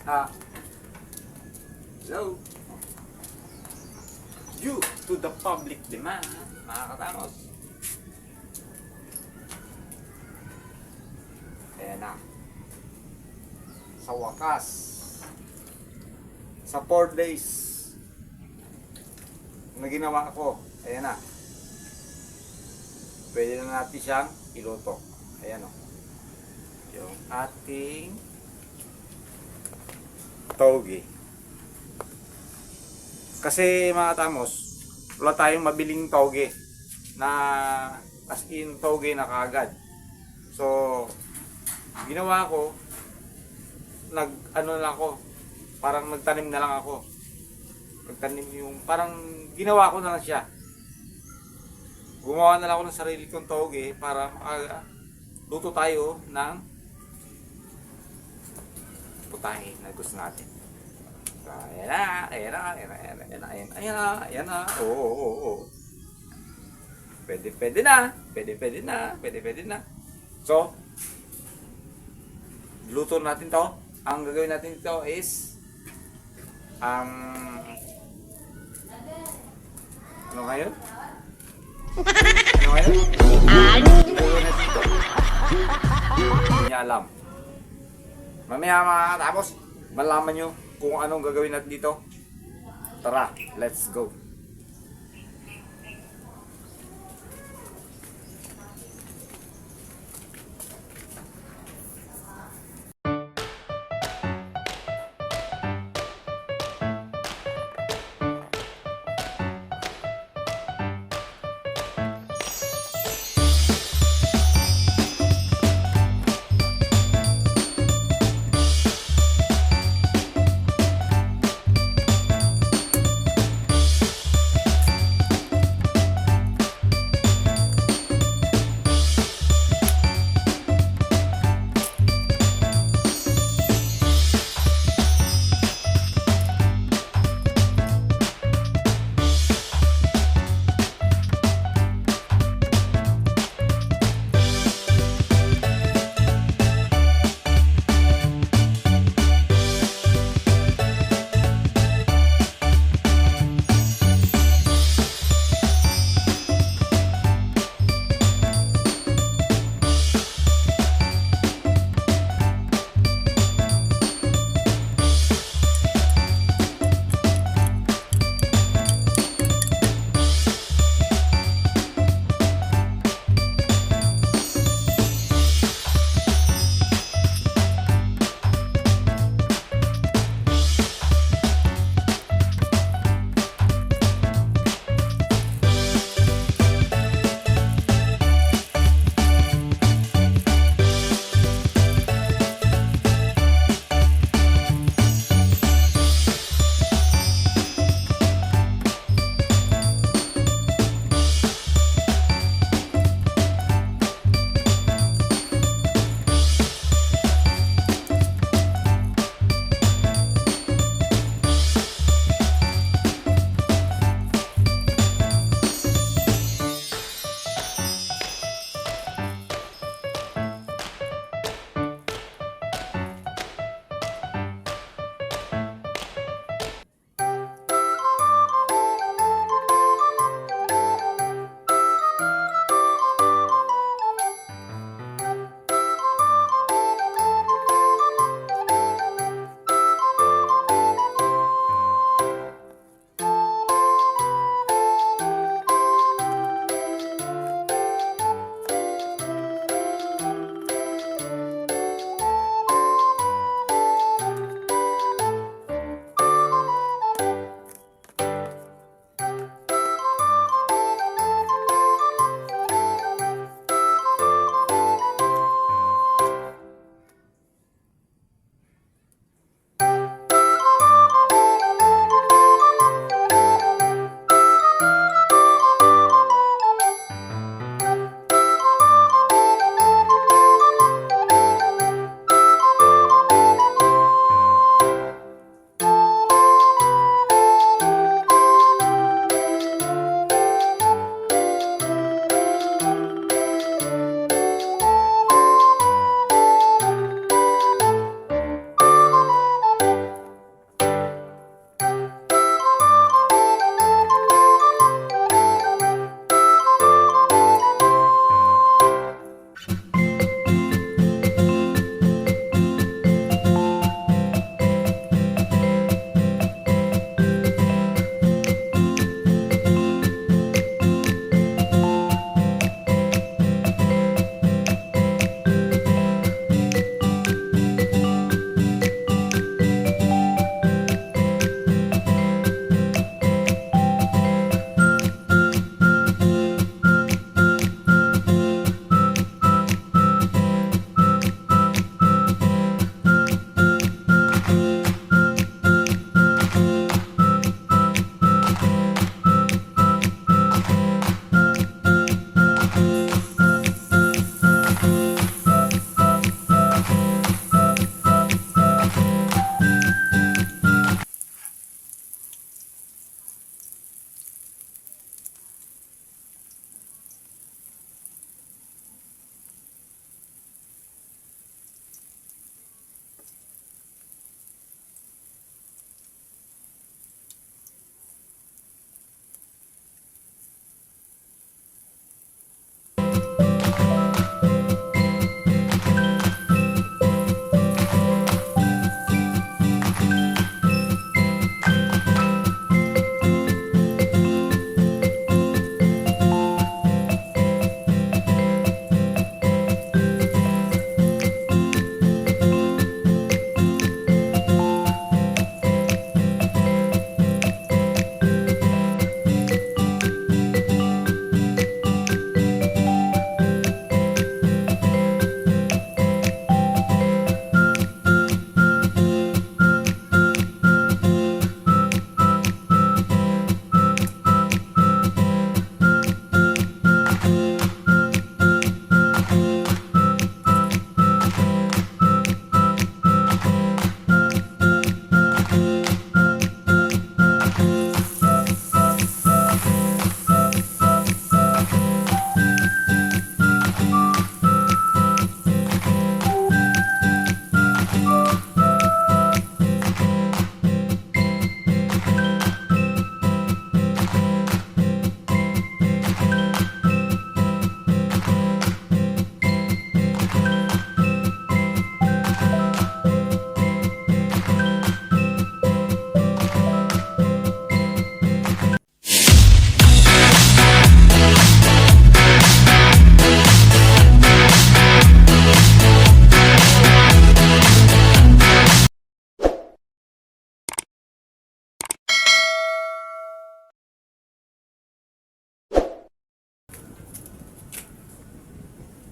Ah, hello. Due to the public demand, mga katamos. Ayan na. Sa wakas, sa 4 days na ginawa ko, ayan na. Pwede na natin siyang iluto. Ayan o. Yung ating toge. Kasi mga tamos, wala tayong mabiling toge na as in toge na kaagad. So, ginawa ko, parang nagtanim na lang ako. Parang ginawa ko na lang siya. Gumawa na lang ako ng sarili kong toge para luto tayo ng putahe na gusto natin. So, ayan na. Oo. Pwede na. So, luto natin to. Ang gagawin natin ito is ano ngayon? Gagawin natin ito. Hindi niya alam. Mamaya makakatapos, malaman nyo kung anong gagawin natin dito. Tara, let's go.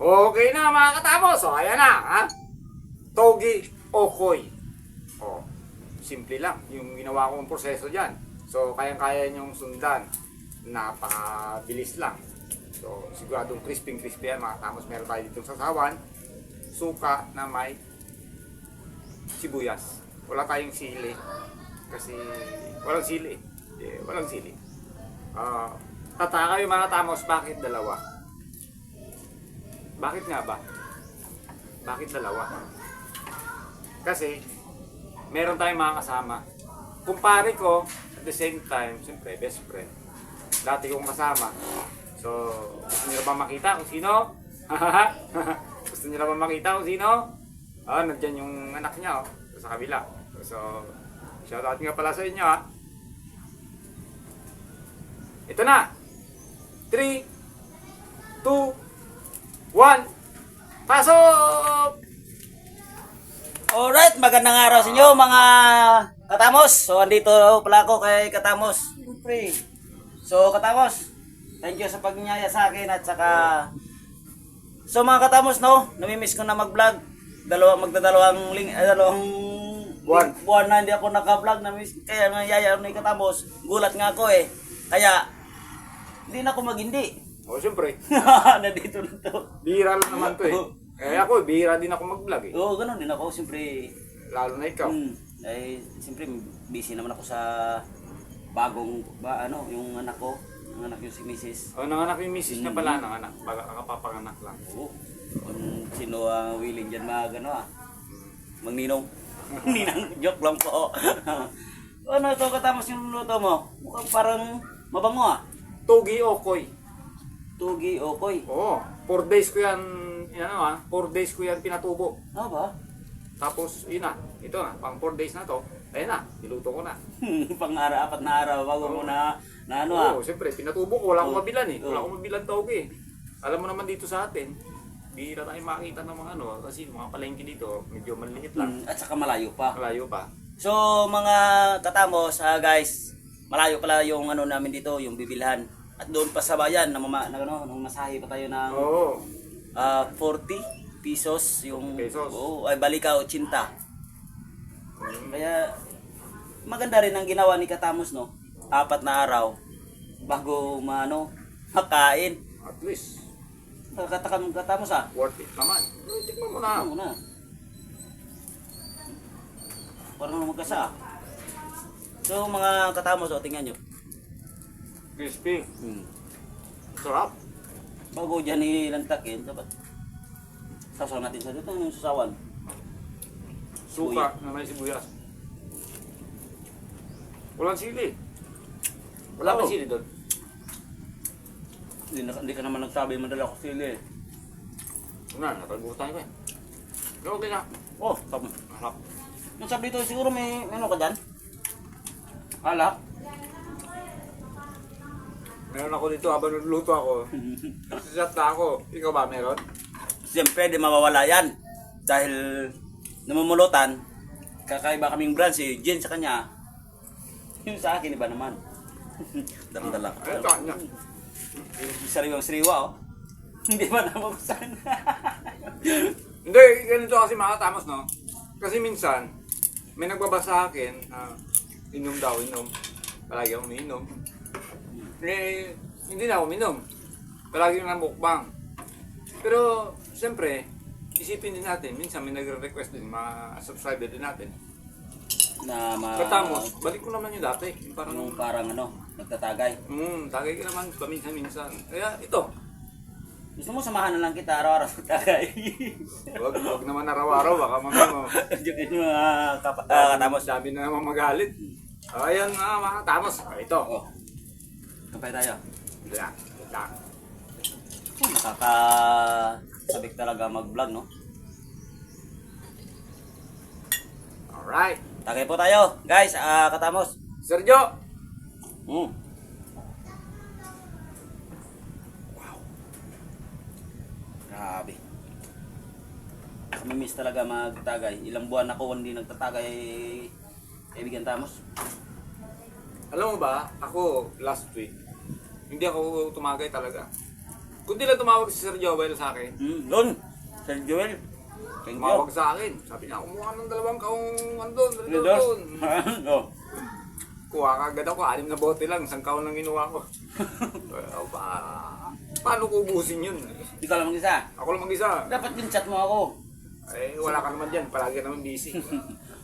Okay na mga katapos. So, ayan na, ha? Togi Okoy. Oh, simple lang yung ginawa kong proseso dyan. So, kayang-kaya nyong sundan. Napakabilis lang. So, siguradong crispy yan mga katapos. Meron tayo ditong sasawan. Suka na may sibuyas. Wala tayong sili. Kasi, walang sili. Walang sili. Tataka kayo mga katapos, bakit dalawa? Bakit nga ba? Bakit dalawa? Kasi, meron tayong mga kasama. Kumpare ko, at the same time, siyempre, best friend. Dati kong kasama. So, gusto niyo ba makita kung sino? Gusto niyo ba makita kung sino? Nandiyan yung anak niya, sa kabila. So, shoutout nga pala sa inyo, ha. Ito na! 3, 2, 1, pasok! Alright, magandang araw sa inyo mga katamos. So, andito pala ako kay Katamos. Siyempre. So, Katamos, thank you sa pagnyaya sa akin at saka... So, mga Katamos, no, namimiss ko na mag-vlog. Magdadalawang buwan na hindi ako naka-vlog. Kaya nangyaya ni Katamos, gulat nga ako eh. Kaya, hindi na ako mag-hindi. Siyempre. Nandito na to. Bihira lang naman to eh. Ako, bihira din ako mag-vlog eh. Oo, ganun din ako. Siyempre, Lalo na ikaw. siyempre, busy naman ako sa bagong, yung anak ko. Yung anak yung si Mrs. Nanganak yung misis na pala, nanganak. Baga kakapapanganak lang. Oo. Kung sino ang willing dyan magninong. Ninang, joke lang po. Ano ito katapos yung luto mo? Mukhang parang mabango ah. Togi Okoy. Tugi Okoy. Oo. 4 days ko yan, 4 days ko yan pinatubo. Ano ba? Tapos, yun na. Ito na, pang 4 days na to. Ayun na, niluto ko na. Apat na araw bago mo na Oo, siyempre, pinatubo ko. Wala akong mabilan eh. Wala akong mabilan togi. Alam mo naman dito sa atin, bihira tayo makita ng mga kasi mga palengke dito, medyo maliit lang. At saka malayo pa. Malayo pa. So mga katamos, guys, malayo pala yung namin dito, yung bibilhan. At doon pa sa bayan, nang masahe pa tayo ng Oo. 40 pesos yung Pesos. ay balika 80. Kaya maganda rin ang ginawa ni Katamos, no. 4 na araw bago makain. At least, Nakakatakam Katamos ah. worth it naman. Tikman mo na. Ano na? Parang magkasa. So mga Katamos, tingnan nyo. Crispy. Sarap. Bago dyan ilantakin, dapat sasaw natin sa dito yung sasawan. Suka na may sibuyas. Walang sili. Wala Oo. ba sili doon? Hindi ka naman nagsabi madala ko sili. Nakalimutan ko eh. Okay na. Oh, sabi. Harap. Yung sabi dito siguro may ka dyan? Alak? Meron ako dito habang nagluluto ako. Sisat na ako. Ikaw ba meron? Siyempre, di mawawala yan. Dahil namumulutan, kakaiba kaming brand, si Jen sa kanya. Yung sa akin, iba naman. Dala-dala. Ayun ka niya. Sariwang sariwa, oh. Hindi ba nabuksan? Hindi, ganito kasi mga Katamos, no? Kasi minsan, may nagbabasa sa akin na inom daw, inom. Palagi akong umiinom. Hindi na ako uminom. Palagi na mukbang. Pero, siyempre, isipin din natin, minsan may nagre-request din, mga subscriber din natin. Katamos, balik ko naman yung dati. Yung parang, nagtatagay. tagay ka naman paminsan-minsan. Kaya ito, Gusto mo samahan na lang kita araw-araw magtagay. wag naman araw-araw, baka mamaya Joke yung mga Katamos. sabi na naman magalit. Ayan nga mga Katamos. Ito. Oh. Kapay tayo. Yan. Nakakasabik talaga mag-vlog, no? Alright. Tagay po tayo, guys, Katamos. Sergio. Wow. Grabe. Namimiss talaga magtagay. Ilang buwan ako hindi nagtatagay, kaibigan Tamos. Alam mo ba, ako last week, hindi ako tumagay talaga. Kundi lang tumawag si Sir Joel sa akin. Yun. Sir Joel. Thank you. Tumawag sa akin. Sabi niya, kumuha ng 2 kaong andun, Dos. doon. Oh. Kuha ka agad ako, 6 na bote lang, 1 kaon lang ginawa ko. Paano ko ubusin yun? Di ka lang mag-isa. Ako lang mag-isa. Dapat din chat mo ako. Eh, wala ka naman dyan, palagi naman busy.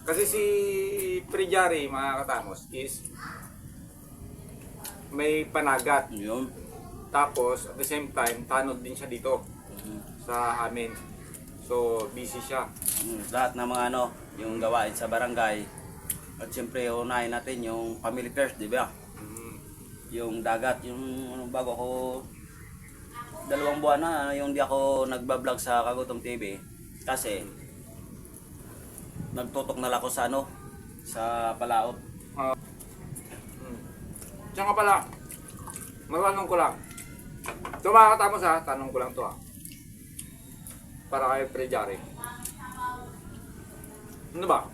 Kasi si Prijari, mga katamos, is may panagat. Yun. Tapos, at the same time, tanod din siya dito sa amin. So, busy siya. Lahat ng mga ano, yung gawain sa barangay. At siyempre, unahin natin yung family first, di ba? Mm. Yung dagat, yung ano, bago ako 2 buwan na yung di ako nagbablog sa Kagutom TV kasi nagtutok na lang ako sa ano, sa Palaot. Diyan ka pala, matanong ko lang. Ito mga katamos ha, tanong ko lang to ha. Para kay Prijari. Ano ba?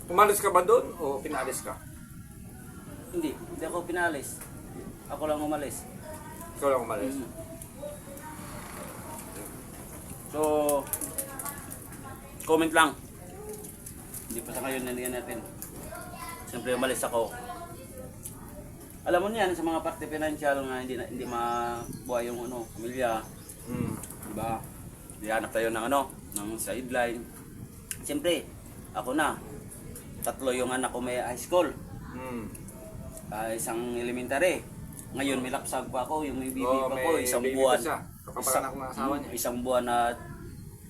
Umalis ka ba doon o pinalis ka? Hindi ako pinalis. Ako lang umalis. Ikaw lang umalis. So, comment lang. Hindi pa sa ngayon nandiyan natin. Siyempre umalis ako. Alam mo niyan sa mga parte financial nga hindi mabuhay yung ano, pamilya, Mm. di ba? Dihanap tayo ng ano, ng sideline. Siyempre, ako na. 3 yung anak ko may high school. Mm. Isang elementary. Ngayon may lapsag pa ako, yung may baby Oo, pa may ko, isang baby buwan. pa siya. Kapapanak ng asawa niya. Isang buwan na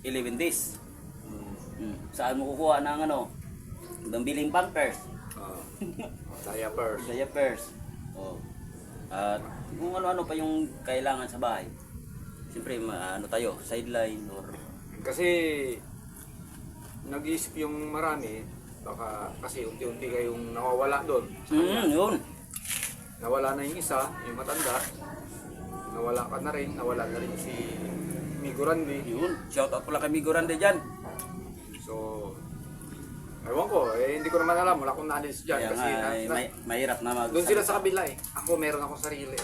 11 days. Mm. Saan mo kukuha ng ano? Biling pampers, Diapers. diapers. Oh. At kung ano-ano pa yung kailangan sa bahay. Siyempre, ano tayo, sideline or Kasi nag-iisip yung marami, baka kasi unti-unti kayong nawawala doon. yun. Nawala na yung isa, yung matanda. Nawala ka na rin, nawala na rin si Migo Randy. Yun. Shout out pala kay Migo Rande dyan. So, ewan ko, hindi ko naman alam, wala akong naalis dyan. Kaya Kasi nga, mahirap na mag... doon sila sa kabila eh. Ako meron akong sarili.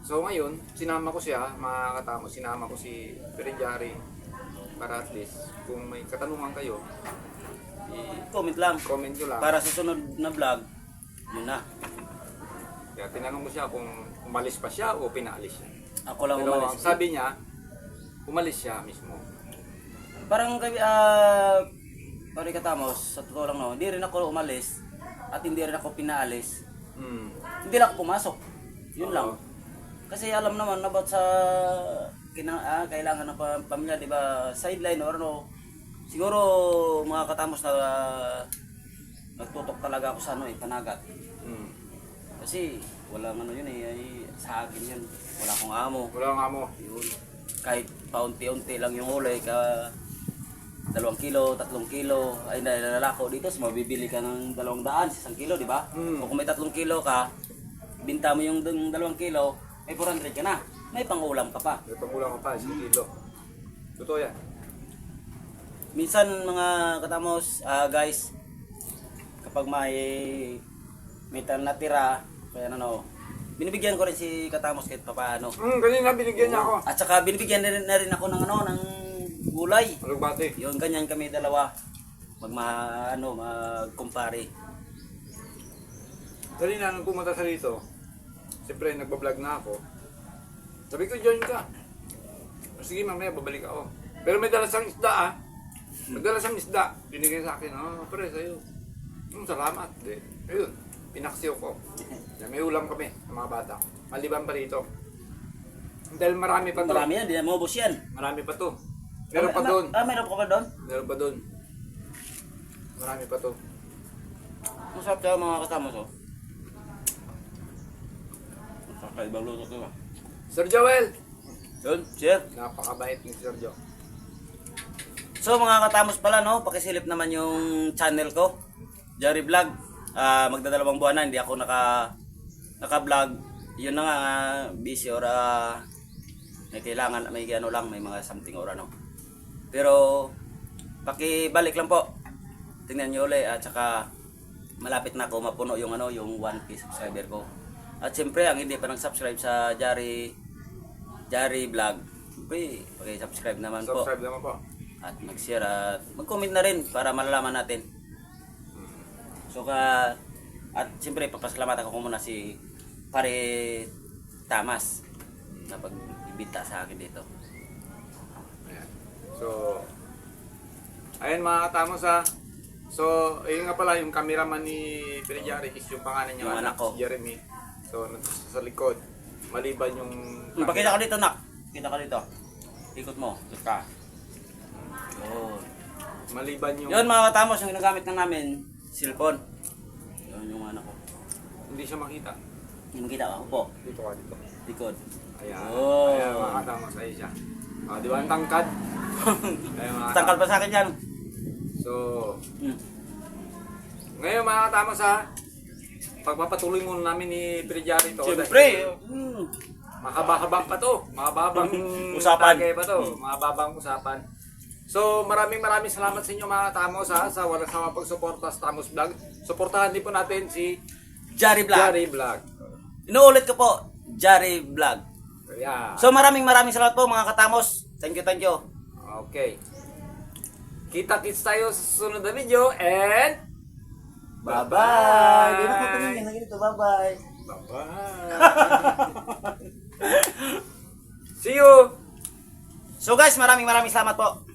So ngayon, sinama ko siya, mga katamo, sinama ko si Prijari para at least kung may katanungan kayo, Comment lang. i-comment nyo lang. Para sa sunod na vlog, yun na. Kaya tinanong ko siya kung umalis pa siya o pinaalis siya. Ako lang Pero umalis. ang sabi niya, umalis siya mismo. Parang kami, pare katamos, sa totoo lang no, hindi rin ako umalis at hindi rin ako pinaalis. Hmm. Hindi lang ako pumasok. Yun Oo. lang. Kasi alam naman about sa kailangan ng pamilya, di ba? Sideline or ano. Siguro mga katamos na nagtutok talaga ako sa ano panagat. Hmm. Kasi walang ano yun ay sa akin yun. Wala akong amo. Wala nga mo. Yun. Kahit paunti-unti lang yung huli ka 2 kilo, 3 kilo ay nalalako dito, so mabibili ka ng 200 sa 1 kilo, di ba? Mm. O kung may 3 kilo ka, binta mo yung 2 kilo, may 400 ka na. May pang-ulam ka pa. May pangulang ka pa, 1 kilo. Totoo yan. Minsan mga katamos, guys, kapag may natira, kaya ano, binibigyan ko rin si katamos kahit papaano. Kanina binigyan niya ako. At saka binibigyan na rin ako ng ano, ng gulay. Alugbati. Yun, ganyan kami dalawa. Magkumpare. Kanina nung pumunta sa rito, siyempre nagbablog na ako. Sabi ko, join ka. Sige, mamaya babalik ako. Pero may dala siyang isda ah. Nagdala siyang isda. Binigay sa akin, pre, sa'yo. Salamat. Ayun, pinaksiw ko. May ulam kami ng mga bata. Maliban pa rito. Dahil marami pa to. Marami yan, di na maubos yan. Marami pa to. Meron pa doon. Meron pa ba doon? Meron pa doon. Marami pa to. Masarap tayo mga kasama to. Masarap tayo ibang luto to. Sir Joel! Yun, sir. Napakabait ni Sir Jo. So mga katamos pala no, pakisilip naman yung channel ko, Jerry Vlog. Magdadalawang buwan na, hindi ako naka-vlog. Yun na nga, busy or may kailangan, may ano lang, may mga something or ano. Pero pakibalik lang po. Tingnan niyo ulit at saka malapit na ako mapuno yung ano, yung 1K subscriber ko. At siyempre, ang hindi pa nag-subscribe sa Jari Vlog, siyempre, pag-subscribe naman po. Subscribe naman po. At mag-share at mag-comment na rin para malalaman natin. So at siyempre papasalamatan ko muna si Pare Tamas na pag-ibita sa akin dito. Ayan. So, ayan mga katamos ha. So, ayun nga pala, yung cameraman ni Pere Jari is yung pangalan niya, Yung anak ko. si Jeremy. So, sa likod, maliban yung... Pakita ka dito, nak. Kita ka dito. Ikot mo. Ikot ka. Yun. Maliban yung... Yun mga katamos, yung ginagamit na namin, cellphone. Yun yung anak ko. Hindi siya makita. Hindi mo kita ako po. Dito ka dito. Likod. Ayan. Oh. Ayan mga katamos, ayun siya. Di ba ang tangkad? Ayan mga Tangkal pa sa akin yan. So, Hmm. ngayon mga katamos ha, pagpapatuloy muna namin ni Pere Jari to. Siyempre. Mahaba-haba pa to. Mahababang Usapan. tagay pa to. Mahababang usapan. So, maraming salamat sa inyo mga Tamos ha, sa walang sama pagsuporta sa Tamos Vlog. Suportahan din po natin si Jari Vlog. Jari Vlog. Inuulit ko po, Jari Vlog. Yeah. So maraming salamat po mga katamos. Thank you. Okay. Kita-kits tayo sa susunod na video and Bye-bye. Hindi na bye-bye. tatanungin na ganito. Bye-bye. Bye-bye. See you. So guys, maraming salamat po.